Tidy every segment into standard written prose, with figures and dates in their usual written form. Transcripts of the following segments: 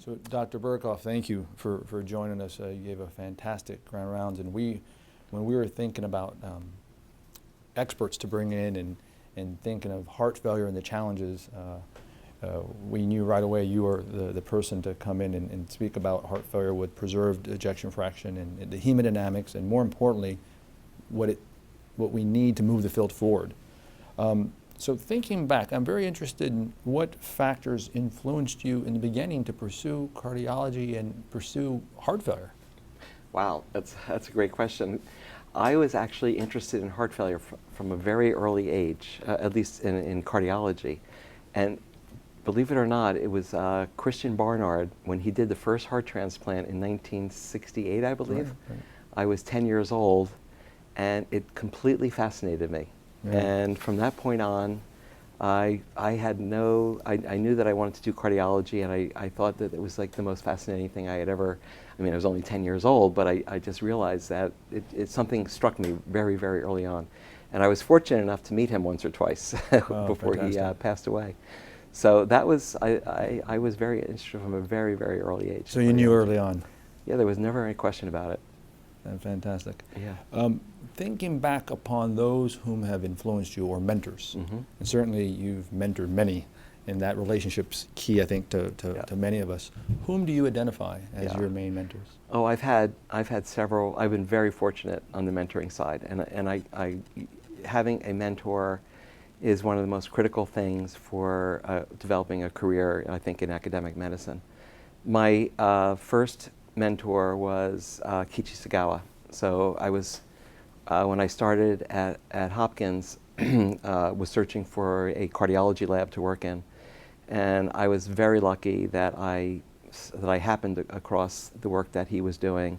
So Dr. Burkhoff, thank you for joining us. You gave a fantastic grand rounds, and when we were thinking about experts to bring in and thinking of heart failure and the challenges, we knew right away you were the person to come in and speak about heart failure with preserved ejection fraction and the hemodynamics, and more importantly, what we need to move the field forward. So thinking back, I'm very interested in what factors influenced you in the beginning to pursue cardiology and pursue heart failure. Wow, that's a great question. I was actually interested in heart failure from a very early age, at least in cardiology. And believe it or not, it was Christian Barnard, when he did the first heart transplant in 1968, I believe. Right. I was 10 years old, and it completely fascinated me. Yeah. And from that point on, I knew that I wanted to do cardiology, and I thought that it was like the most fascinating thing I had ever, I mean, I was only 10 years old, but I just realized that something struck me very, very early on. And I was fortunate enough to meet him once or twice before he passed away. So that was, I was very interested from a very, very early age. So you knew early on? Yeah, there was never any question about it. Fantastic. Yeah. Thinking back upon those whom have influenced you or mentors, and certainly you've mentored many, and that relationship's key, I think, to many of us. Whom do you identify as your main mentors? Oh, I've had several. I've been very fortunate on the mentoring side, and I having a mentor is one of the most critical things for developing a career, I think, in academic medicine. My first mentor was Kiichi Sagawa. So I was, when I started at Hopkins, was searching for a cardiology lab to work in. And I was very lucky that I happened across the work that he was doing,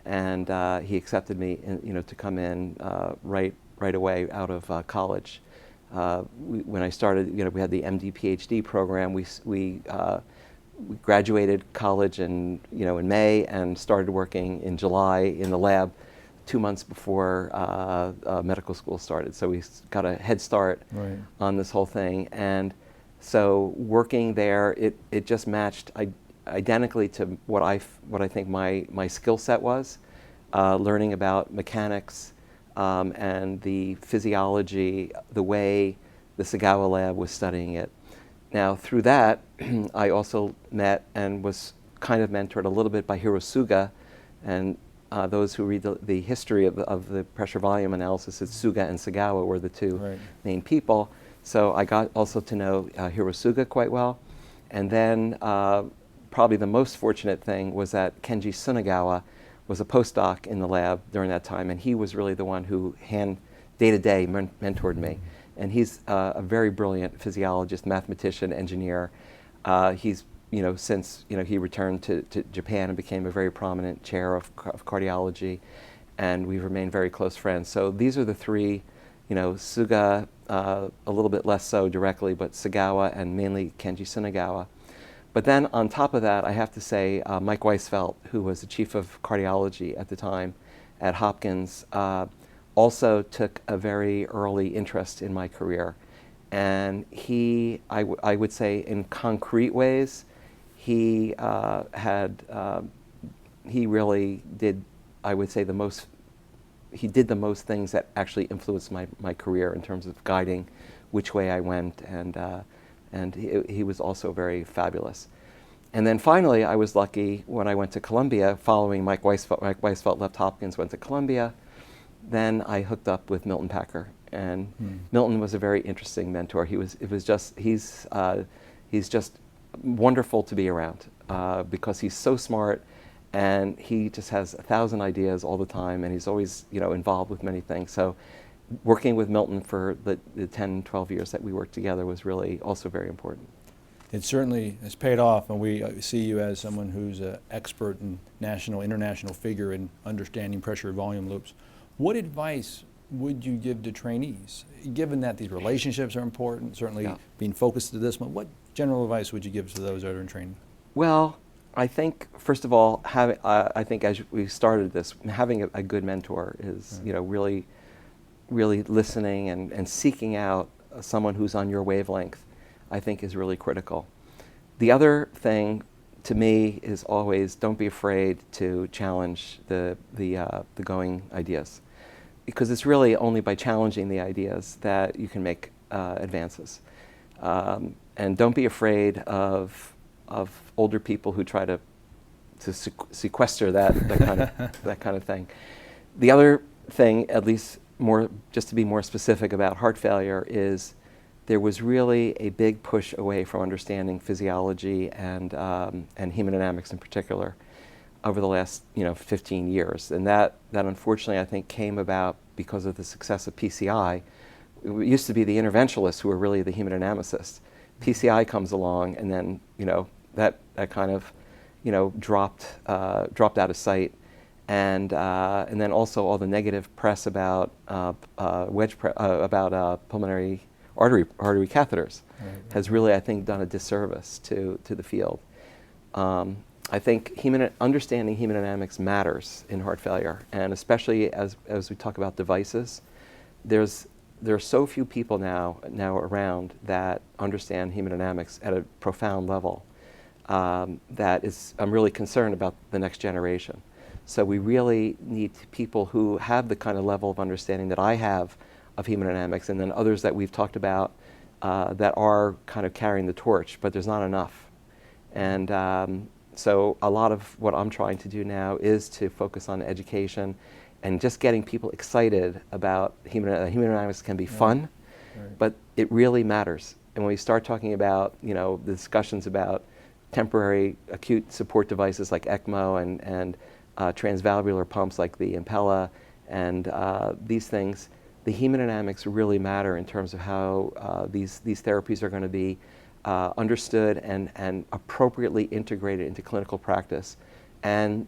and he accepted me, to come in right away out of college. When I started, we had the MD PhD program. We graduated college in May and started working in July in the lab 2 months before medical school started. So we got a head start on this whole thing. And so working there, it just matched identically to what I think my skill set was, learning about mechanics and the physiology, the way the Sagawa lab was studying it. Now, through that, I also met and was kind of mentored a little bit by Hirosuga, and those who read the history of the pressure volume analysis, it's Suga and Sagawa were the two main people. So I got also to know Hirosuga quite well. And then probably the most fortunate thing was that Kenji Sunagawa was a postdoc in the lab during that time, and he was really the one who day-to-day mentored me. And he's a very brilliant physiologist, mathematician, engineer. He's, since he returned to Japan and became a very prominent chair of cardiology, and we've remained very close friends. So these are the three, Suga, a little bit less so directly, but Sagawa and mainly Kenji Sunagawa. But then on top of that, I have to say Mike Weisfeld, who was the chief of cardiology at the time at Hopkins, also took a very early interest in my career. And I would say in concrete ways, he really did, I would say, he did the most things that actually influenced my career in terms of guiding which way I went, and he was also very fabulous. And then finally, I was lucky when I went to Columbia, following Mike Weisfeld. Mike Weisfeld left Hopkins, went to Columbia. Then I hooked up with Milton Packer, and Milton was a very interesting mentor. He's just wonderful to be around because he's so smart, and he just has 1,000 ideas all the time, and he's always involved with many things. So working with Milton for the 10, 12 years that we worked together was really also very important. It certainly has paid off, and we see you as someone who's an expert and national, international figure in understanding pressure volume loops. What advice would you give to trainees, given that these relationships are important, certainly being focused to this one? What general advice would you give to those that are in training? Well, I think, first of all, I think as we started this, having a good mentor is, really listening and seeking out someone who's on your wavelength, I think is really critical. The other thing to me is always don't be afraid to challenge the going ideas, because it's really only by challenging the ideas that you can make advances. And don't be afraid of older people who try to sequester that kind of thing. The other thing, at least just to be more specific about heart failure, is there was really a big push away from understanding physiology and hemodynamics in particular over the last 15 years, and that unfortunately I think came about because of the success of PCI. It used to be the interventionalists who were really the hemodynamicists. PCI comes along, and then that kind of dropped out of sight, and then also all the negative press about pulmonary artery catheters has really, I think, done a disservice to the field. I think understanding hemodynamics matters in heart failure, and especially as we talk about devices, there are so few people now around that understand hemodynamics at a profound level. I'm really concerned about the next generation. So we really need people who have the kind of level of understanding that I have of hemodynamics, and then others that we've talked about that are kind of carrying the torch, but there's not enough. And so a lot of what I'm trying to do now is to focus on education and just getting people excited about hemodynamics. Can be fun, but it really matters. And when we start talking about the discussions about temporary acute support devices like ECMO and transvalvular pumps like the Impella and these things, the hemodynamics really matter in terms of how these therapies are going to be understood and appropriately integrated into clinical practice. And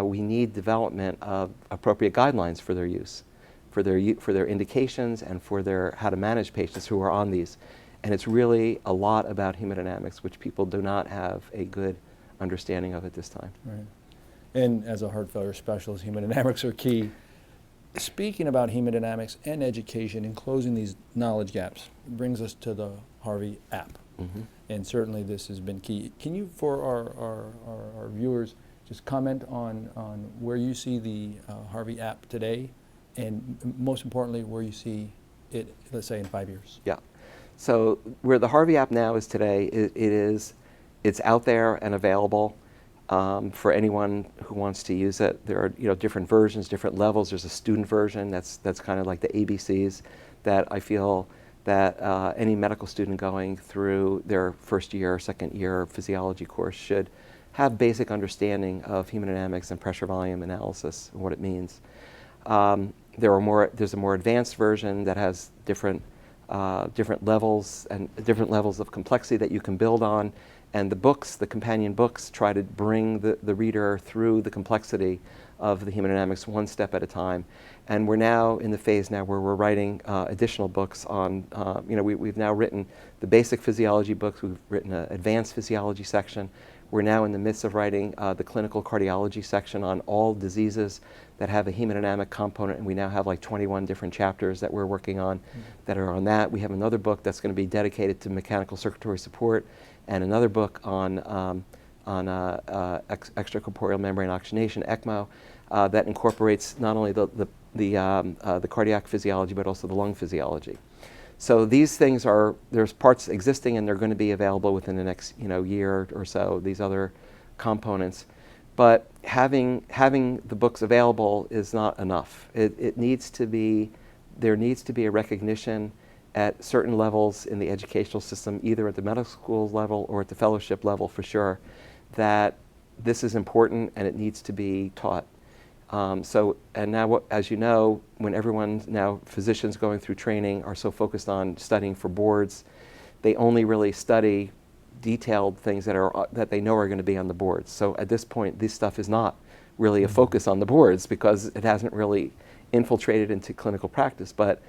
we need development of appropriate guidelines for their use, for their indications, and for how to manage patients who are on these. And it's really a lot about hemodynamics, which people do not have a good understanding of at this time. Right. And as a heart failure specialist, hemodynamics are key. Speaking about hemodynamics and education and closing these knowledge gaps brings us to the Harvey app. Mm-hmm. And certainly this has been key. Can you, for our viewers, just comment on where you see the Harvey app today, and most importantly, where you see it, let's say, in 5 years? Yeah. So where the Harvey app now is today, it's out there and available for anyone who wants to use it. There are different versions, different levels. There's a student version that's kind of like the ABCs that I feel that any medical student going through their first year or second year physiology course should have basic understanding of hemodynamics and pressure volume analysis and what it means. There's a more advanced version that has different levels and different levels of complexity that you can build on. And the companion books, try to bring the reader through the complexity of the hemodynamics one step at a time. And we're now in the phase now where we're writing additional books on, we've now written the basic physiology books, we've written an advanced physiology section. We're now in the midst of writing the clinical cardiology section on all diseases that have a hemodynamic component, and we now have like 21 different chapters that we're working on that are on that. We have another book that's going to be dedicated to mechanical circulatory support, and another book on extracorporeal membrane oxygenation, ECMO, that incorporates not only the cardiac physiology but also the lung physiology. So these things there's parts existing, and they're going to be available within the next year or so, these other components. But having the books available is not enough. There needs to be a recognition at certain levels in the educational system, either at the medical school level or at the fellowship level for sure, that this is important and it needs to be taught. And now, as you know, when physicians going through training are so focused on studying for boards, they only really study detailed things that they know are going to be on the boards. So at this point, this stuff is not really a focus on the boards because it hasn't really infiltrated into clinical practice. But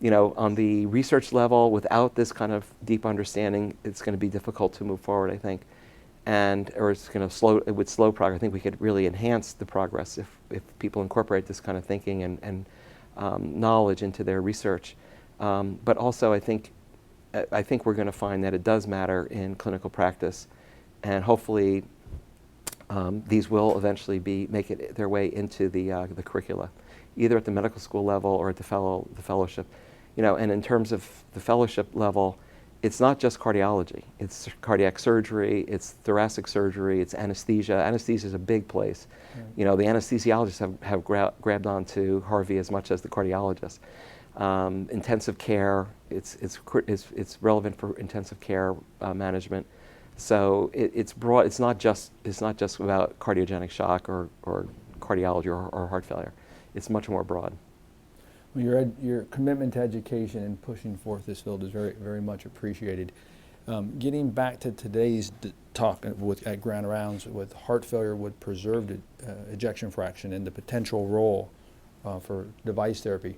on the research level, without this kind of deep understanding, it's going to be difficult to move forward, I think. Or it's going to it would slow progress. I think we could really enhance the progress if people incorporate this kind of thinking and knowledge into their research. But also, I think we're going to find that it does matter in clinical practice, and hopefully these will eventually make it their way into the curricula, either at the medical school level or at the fellowship. And in terms of the fellowship level, it's not just cardiology. It's cardiac surgery, it's thoracic surgery, it's anesthesia. Anesthesia is a big place. Right. The anesthesiologists have grabbed onto Harvey as much as the cardiologists. Intensive care, it's relevant for intensive care management. So it's broad. It's not just about cardiogenic shock or cardiology or heart failure. It's much more broad. Well, your commitment to education and pushing forth this field is very, very much appreciated. Getting back to today's talk at Grand Rounds with heart failure with preserved ejection fraction and the potential role for device therapy.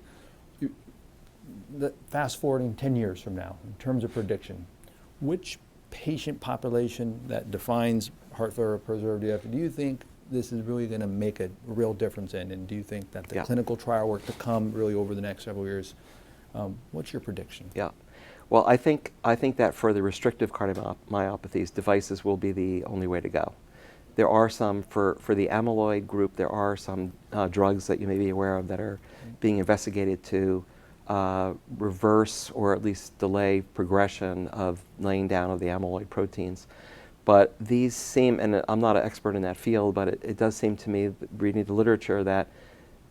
Fast forwarding 10 years from now, in terms of prediction, which patient population that defines heart failure with preserved EF do you think this is really going to make a real difference in? And do you think that the clinical trial work to come really over the next several years, what's your prediction? Yeah. Well, I think that for the restrictive cardiomyopathies, devices will be the only way to go. There are some, for the amyloid group, there are some drugs that you may be aware of that are being investigated to reverse or at least delay progression of laying down of the amyloid proteins. But these seem, and I'm not an expert in that field, but it does seem to me, reading the literature, that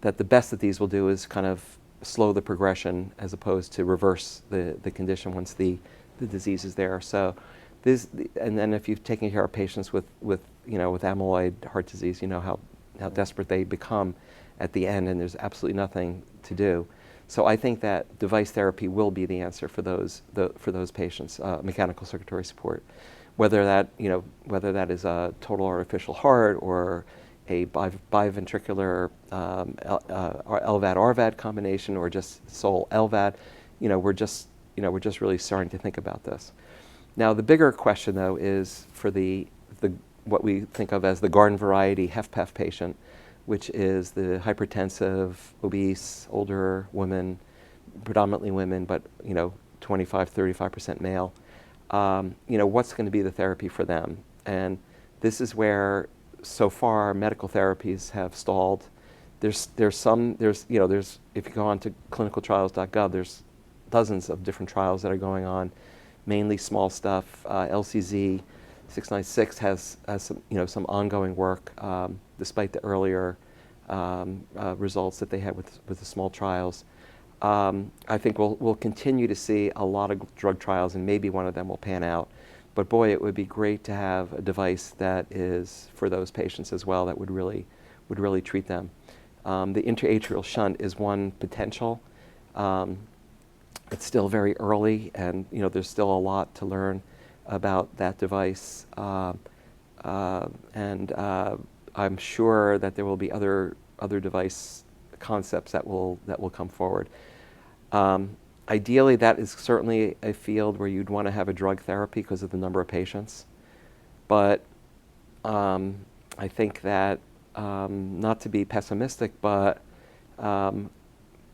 the best that these will do is kind of slow the progression as opposed to reverse the condition once the disease is there. So and then if you've taken care of patients with amyloid heart disease, you know how desperate they become at the end, and there's absolutely nothing to do. So I think that device therapy will be the answer for those patients, mechanical circulatory support. Whether that is a total artificial heart or a biventricular LVAD-RVAD combination or just sole LVAD, we're just really starting to think about this. Now the bigger question though is for the what we think of as the garden variety HFpEF patient, which is the hypertensive, obese, older women, predominantly women, but 25-35% male. What's going to be the therapy for them? And this is where, so far, medical therapies have stalled. If you go on to clinicaltrials.gov, there's dozens of different trials that are going on, mainly small stuff. LCZ 696 has some ongoing work, despite the earlier results that they had with the small trials. I think we'll continue to see a lot of drug trials, and maybe one of them will pan out. But boy, it would be great to have a device that is for those patients as well, that would really treat them. The intra-atrial shunt is one potential. It's still very early, and there's still a lot to learn about that device. And I'm sure that there will be other device concepts that will come forward. Ideally, that is certainly a field where you'd want to have a drug therapy because of the number of patients. But I think that, not to be pessimistic, but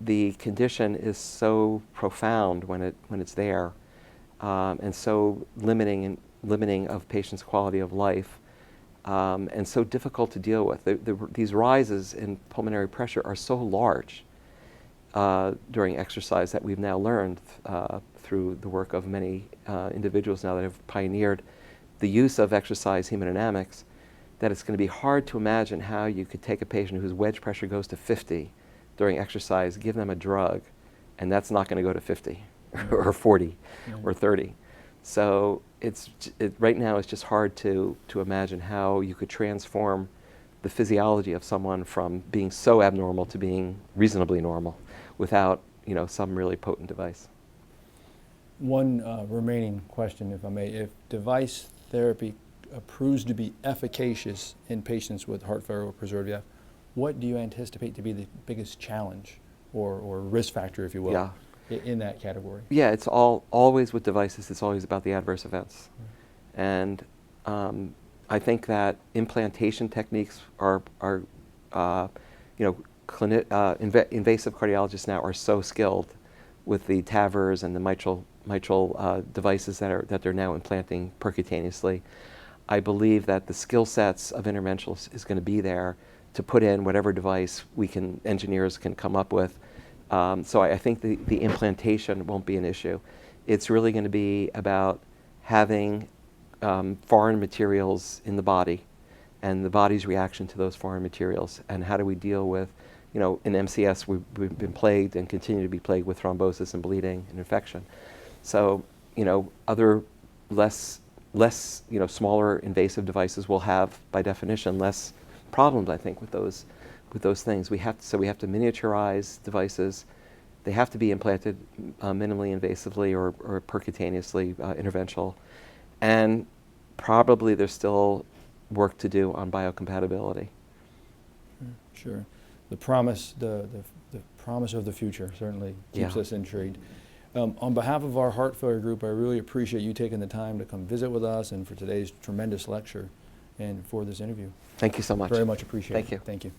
the condition is so profound when it's there, and so limiting of patients' quality of life, and so difficult to deal with. These rises in pulmonary pressure are so large during exercise that we've now learned through the work of many individuals now that have pioneered the use of exercise hemodynamics, that it's going to be hard to imagine how you could take a patient whose wedge pressure goes to 50 during exercise, give them a drug, and that's not going to go to 50 or 40 or 30. So right now it's just hard to imagine how you could transform the physiology of someone from being so abnormal to being reasonably normal without some really potent device. One remaining question, if I may. If device therapy proves to be efficacious in patients with heart failure or preserved EF, what do you anticipate to be the biggest challenge or risk factor, if you will, in that category? Yeah, it's always with devices, it's always about the adverse events. And I think that implantation techniques are invasive cardiologists now are so skilled with the TAVRs and the mitral devices that they're now implanting percutaneously. I believe that the skill sets of interventionalists is going to be there to put in whatever device engineers can come up with. So I think the implantation won't be an issue. It's really going to be about having foreign materials in the body and the body's reaction to those foreign materials, and how do we deal with, in MCS we've been plagued and continue to be plagued with thrombosis and bleeding and infection. So, other less smaller invasive devices will have, by definition, less problems, I think, with those things. We have to miniaturize devices. They have to be implanted minimally invasively or percutaneously interventional, and probably there's still work to do on biocompatibility. Sure. The promise of the future certainly keeps us intrigued. On behalf of our heart failure group, I really appreciate you taking the time to come visit with us and for today's tremendous lecture and for this interview. Thank you so much. Very much appreciated. Thank you. Thank you.